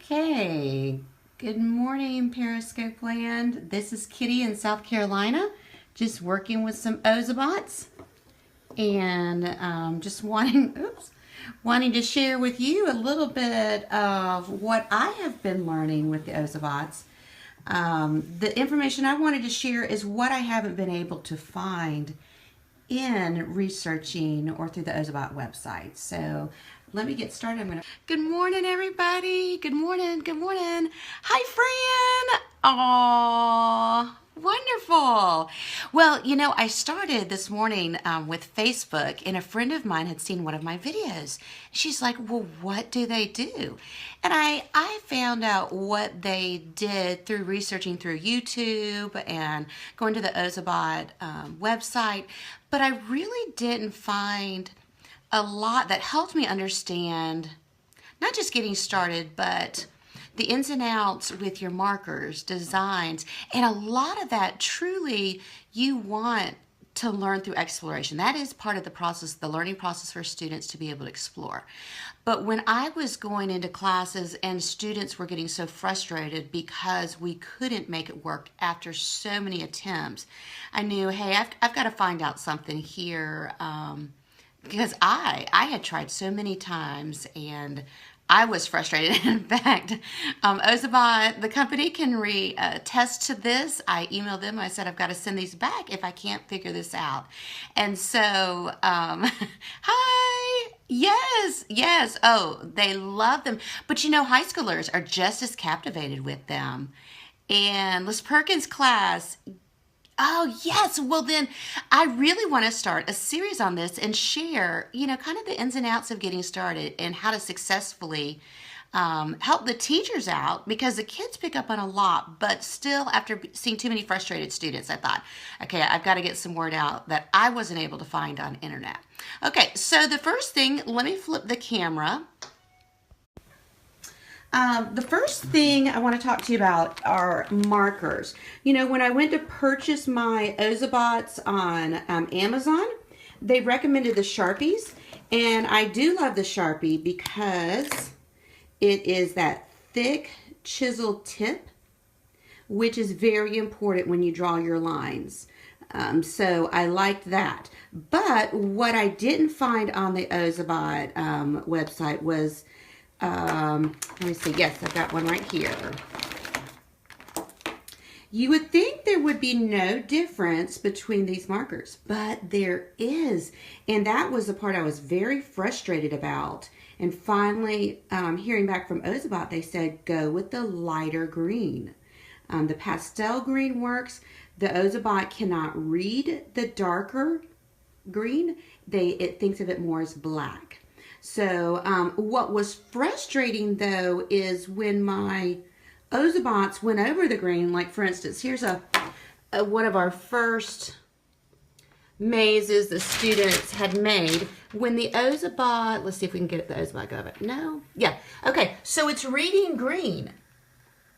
Okay, good morning Periscope land. This is Kitty in South Carolina, just working with some Ozobots and just wanting to share with you a little bit of what I have been learning with the Ozobots. The information I wanted to share is what I haven't been able to find in researching or through the Ozobot website. So let me get started. Good morning, everybody. Good morning. Good morning. Hi, Fran. Aww, wonderful. Well, I started this morning with Facebook, and a friend of mine had seen one of my videos. She's like, well, what do they do? And I found out what they did through researching through YouTube and going to the Ozobot website, but I really didn't find a lot that helped me understand not just getting started, but the ins and outs with your markers, designs, and a lot of that truly you want to learn through exploration. That is part of the process, the learning process for students to be able to explore. But when I was going into classes and students were getting so frustrated because we couldn't make it work after so many attempts, I knew, hey, I've got to find out something here. Because I had tried so many times and I was frustrated. In fact, Ozobot, the company, can attest to this. I emailed them. I said, I've got to send these back if I can't figure this out. And so, hi. Yes. Oh, they love them. But high schoolers are just as captivated with them. And Liz Perkins' class, oh, yes. Well, then I really want to start a series on this and share, kind of the ins and outs of getting started and how to successfully help the teachers out, because the kids pick up on a lot, but still after seeing too many frustrated students, I thought, okay, I've got to get some word out that I wasn't able to find on internet. Okay, so the first thing, let me flip the camera. The first thing I want to talk to you about are markers. When I went to purchase my Ozobots on Amazon, they recommended the Sharpies, and I do love the Sharpie because it is that thick chiseled tip, which is very important when you draw your lines. So I liked that. But what I didn't find on the Ozobot website was let me see. Yes, I've got one right here. You would think there would be no difference between these markers, but there is. And that was the part I was very frustrated about. And finally, hearing back from Ozobot, they said, go with the lighter green. The pastel green works. The Ozobot cannot read the darker green. It thinks of it more as black. So what was frustrating though is when my Ozobots went over the green, like for instance, here's one of our first mazes the students had made. When the Ozobot, let's see if we can get the Ozobot of it. No? Yeah. Okay, so it's reading green.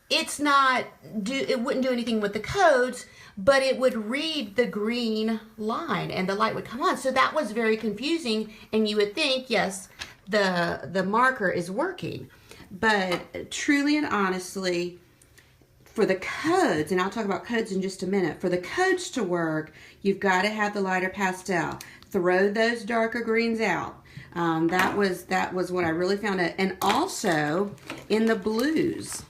It wouldn't do anything with the codes, but it would read the green line and the light would come on. So that was very confusing, and you would think, yes, the marker is working. But truly and honestly, for the codes, and I'll talk about codes in just a minute, for the codes to work, you've got to have the lighter pastel. Throw those darker greens out. That was what I really found out. And also in the blues.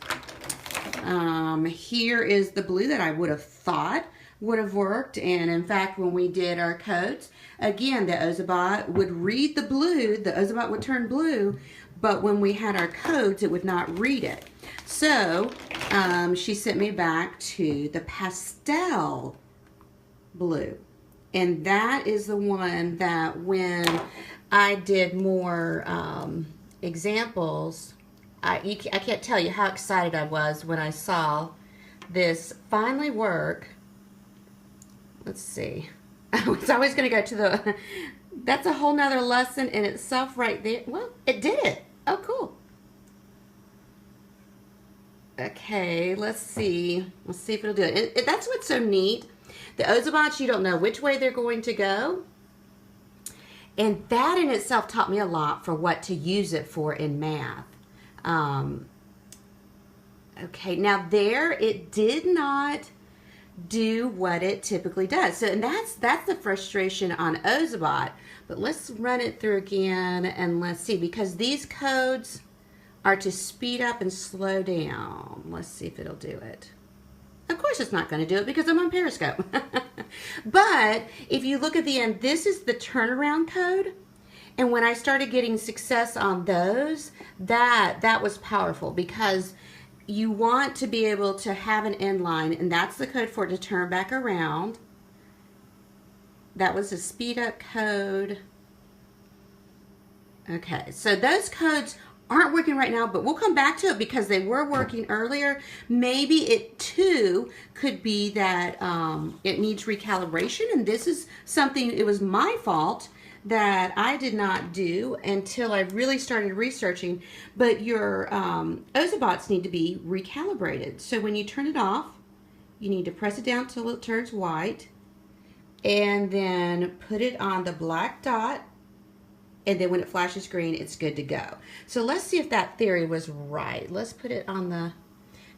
Here is the blue that I would have thought would have worked, and in fact when we did our codes, again the Ozobot would read the blue, the Ozobot would turn blue, but when we had our codes it would not read it. So she sent me back to the pastel blue, and that is the one that when I did more examples, I can't tell you how excited I was when I saw this finally work. Let's see. I was always going to go to that's a whole nother lesson in itself right there. Well, it did it. Oh, cool. Okay, let's see. Let's see if it'll do it. That's what's so neat. The Ozobots, you don't know which way they're going to go. And that in itself taught me a lot for what to use it for in math. Okay, now there it did not do what it typically does. So, and that's the frustration on Ozobot. But let's run it through again and let's see, because these codes are to speed up and slow down. Let's see if it'll do it. Of course it's not going to do it because I'm on Periscope. But if you look at the end, this is the turnaround code. And when I started getting success on those, that was powerful, because you want to be able to have an end line, and that's the code for it to turn back around. That was a speed up code. Okay, so those codes aren't working right now, but we'll come back to it because they were working earlier. Maybe it too could be that it needs recalibration, and this is something, it was my fault that I did not do until I really started researching. But your Ozobots need to be recalibrated. So when you turn it off, you need to press it down till it turns white, and then put it on the black dot, and then when it flashes green, it's good to go. So let's see if that theory was right. Let's put it on the,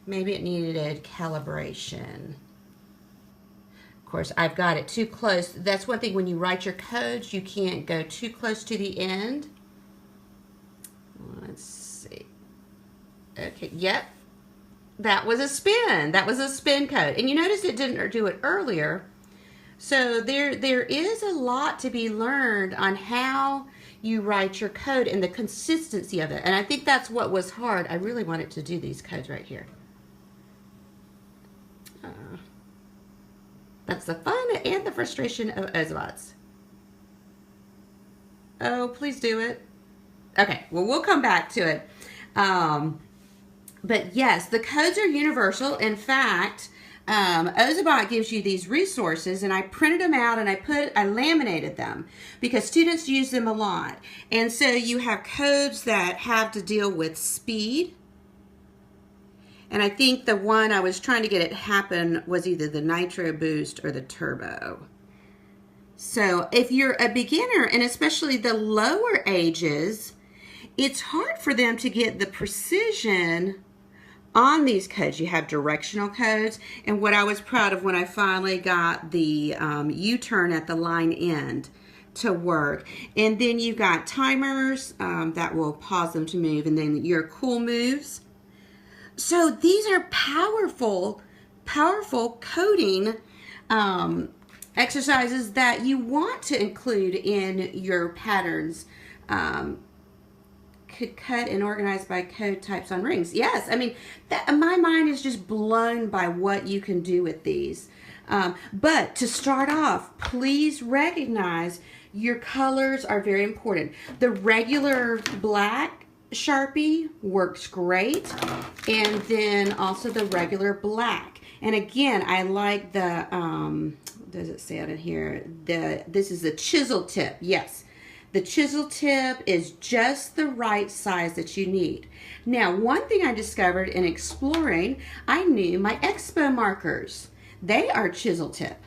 maybe it needed calibration. Of course, I've got it too close. That's one thing when you write your codes, you can't go too close to the end. Let's see. Okay, yep. That was a spin. That was a spin code. And you notice it didn't do it earlier. So there is a lot to be learned on how you write your code and the consistency of it. And I think that's what was hard. I really wanted to do these codes right here. That's the fun and the frustration of Ozobots. Oh, please do it. Okay, well, we'll come back to it. But yes, the codes are universal. In fact, Ozobot gives you these resources, and I printed them out and I laminated them because students use them a lot. And so you have codes that have to deal with speed. And I think the one I was trying to get it happen was either the nitro boost or the turbo. So if you're a beginner, and especially the lower ages, it's hard for them to get the precision on these codes. You have directional codes, and what I was proud of when I finally got the U-turn at the line end to work. And then you've got timers that will pause them to move, and then your cool moves. So these are powerful coding exercises that you want to include in your patterns. Could cut and organize by code types on rings. Yes, I mean, my mind is just blown by what you can do with these. But to start off, please recognize your colors are very important. The regular black Sharpie works great, and then also the regular black. And again, I like the does it say it in here? This is a chisel tip. Yes, the chisel tip is just the right size that you need. Now, one thing I discovered in exploring, I knew my Expo markers, they are chisel tip.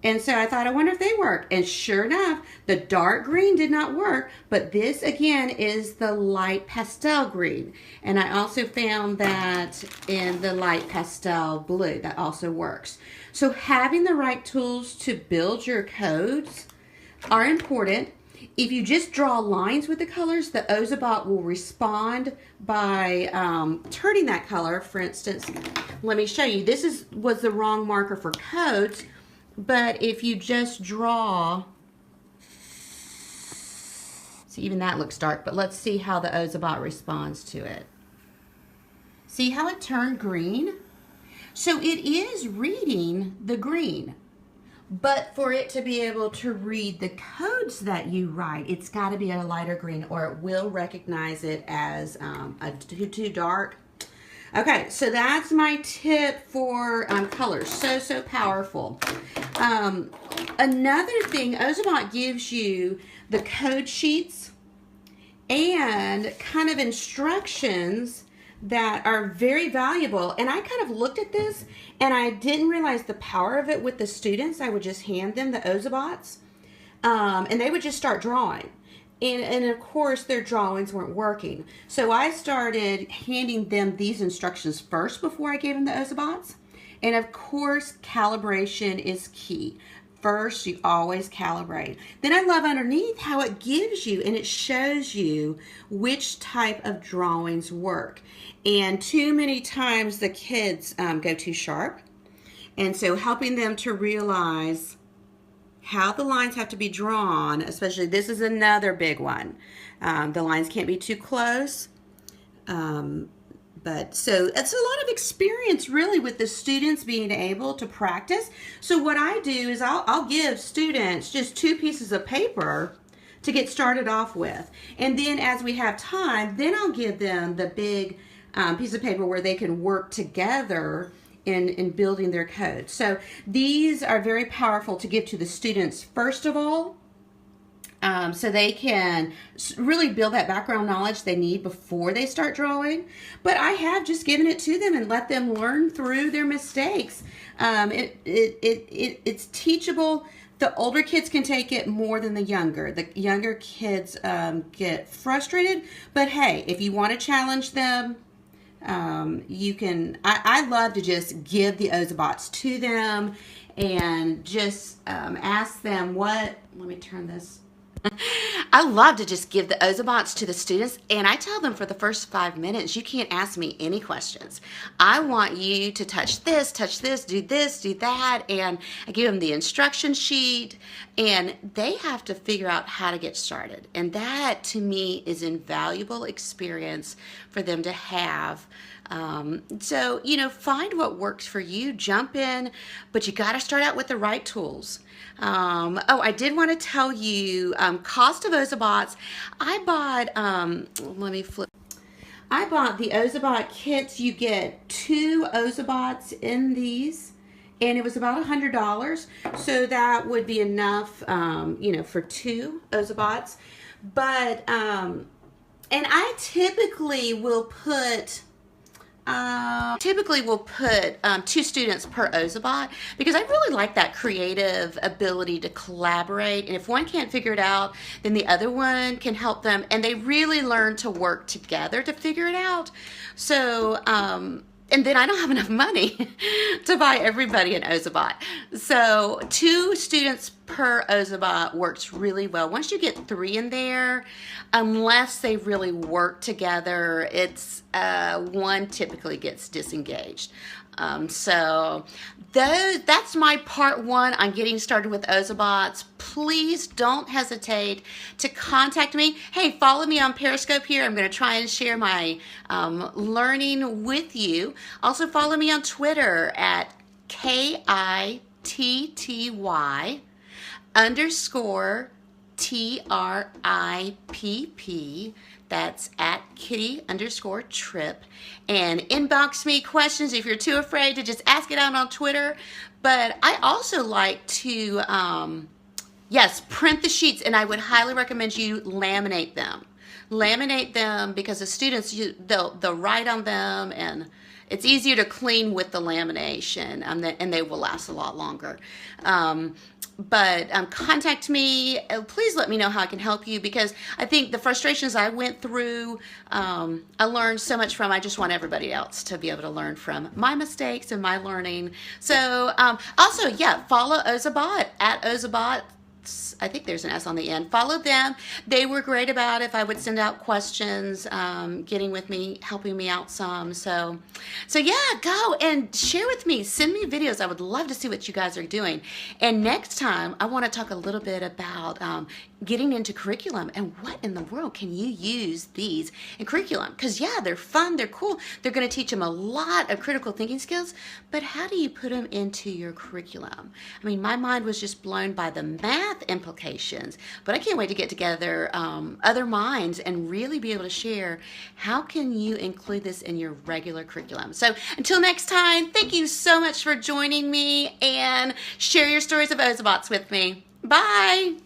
And so I thought, I wonder if they work. And sure enough, the dark green did not work, but this again is the light pastel green. And I also found that in the light pastel blue, that also works. So having the right tools to build your codes are important. If you just draw lines with the colors, the Ozobot will respond by turning that color. For instance, let me show you. This was the wrong marker for codes. But if you just draw, see, even that looks dark, but let's see how the Ozobot responds to it. See how it turned green? So it is reading the green, but for it to be able to read the codes that you write, it's got to be a lighter green, or it will recognize it as too dark. Okay, so that's my tip for colors. So powerful. Another thing, Ozobot gives you the code sheets and kind of instructions that are very valuable. And I kind of looked at this and I didn't realize the power of it with the students. I would just hand them the Ozobots and they would just start drawing. And of course their drawings weren't working. So I started handing them these instructions first before I gave them the Ozobots. And of course, calibration is key. First, you always calibrate. Then I love underneath how it gives you and it shows you which type of drawings work. And too many times the kids go too sharp. And so helping them to realize how the lines have to be drawn, especially this is another big one. The lines can't be too close. But so it's a lot of experience really with the students being able to practice. So what I do is I'll give students just 2 pieces of paper to get started off with. And then as we have time, then I'll give them the big piece of paper where they can work together in building their code. So these are very powerful to give to the students first of all, so they can really build that background knowledge they need before they start drawing. But I have just given it to them and let them learn through their mistakes. It's teachable. The older kids can take it more than the younger. The younger kids get frustrated, but hey, if you want to challenge them, you can. I love to just give the Ozobots to them and just ask them what, let me turn this. I love to just give the Ozobots to the students, and I tell them for the first 5 minutes, you can't ask me any questions. I want you to touch this, do that, and I give them the instruction sheet, and they have to figure out how to get started. And that, to me, is invaluable experience for them to have. So, you know, find what works for you, jump in, but you got to start out with the right tools. Oh, I did want to tell you, cost of Ozobots. I bought, let me flip. I bought the Ozobot kits. You get 2 Ozobots in these, and it was about $100. So that would be enough, you know, for 2 Ozobots. But, and I typically will put 2 students per Ozobot because I really like that creative ability to collaborate, and if one can't figure it out, then the other one can help them, and they really learn to work together to figure it out. So and then I don't have enough money to buy everybody an Ozobot. So 2 students per Ozobot works really well. Once you get 3 in there, unless they really work together, it's one typically gets disengaged. So that's my part 1 on getting started with Ozobots. Please don't hesitate to contact me. Hey, follow me on Periscope here. I'm going to try and share my learning with you. Also follow me on Twitter at KITTY_TRIPP. That's at kitty_trip. And inbox me questions if you're too afraid to just ask it out on Twitter. But I also like to, yes, print the sheets, and I would highly recommend you laminate them. Laminate them because the students, they'll write on them, and it's easier to clean with the lamination, and they will last a lot longer. But contact me. Please let me know how I can help you, because I think the frustrations I went through, I learned so much from. I just want everybody else to be able to learn from my mistakes and my learning. So also, yeah, follow Ozobot at Ozobot. I think there's an S on the end. Follow them. They were great about if I would send out questions, getting with me, helping me out some. So yeah, go and share with me. Send me videos. I would love to see what you guys are doing. And next time, I want to talk a little bit about getting into curriculum and what in the world can you use these in curriculum? Because yeah, they're fun, they're cool. They're going to teach them a lot of critical thinking skills, but how do you put them into your curriculum? I mean, my mind was just blown by the math implications, but I can't wait to get together other minds and really be able to share how can you include this in your regular curriculum. So until next time, thank you so much for joining me, and share your stories of Ozobots with me. Bye.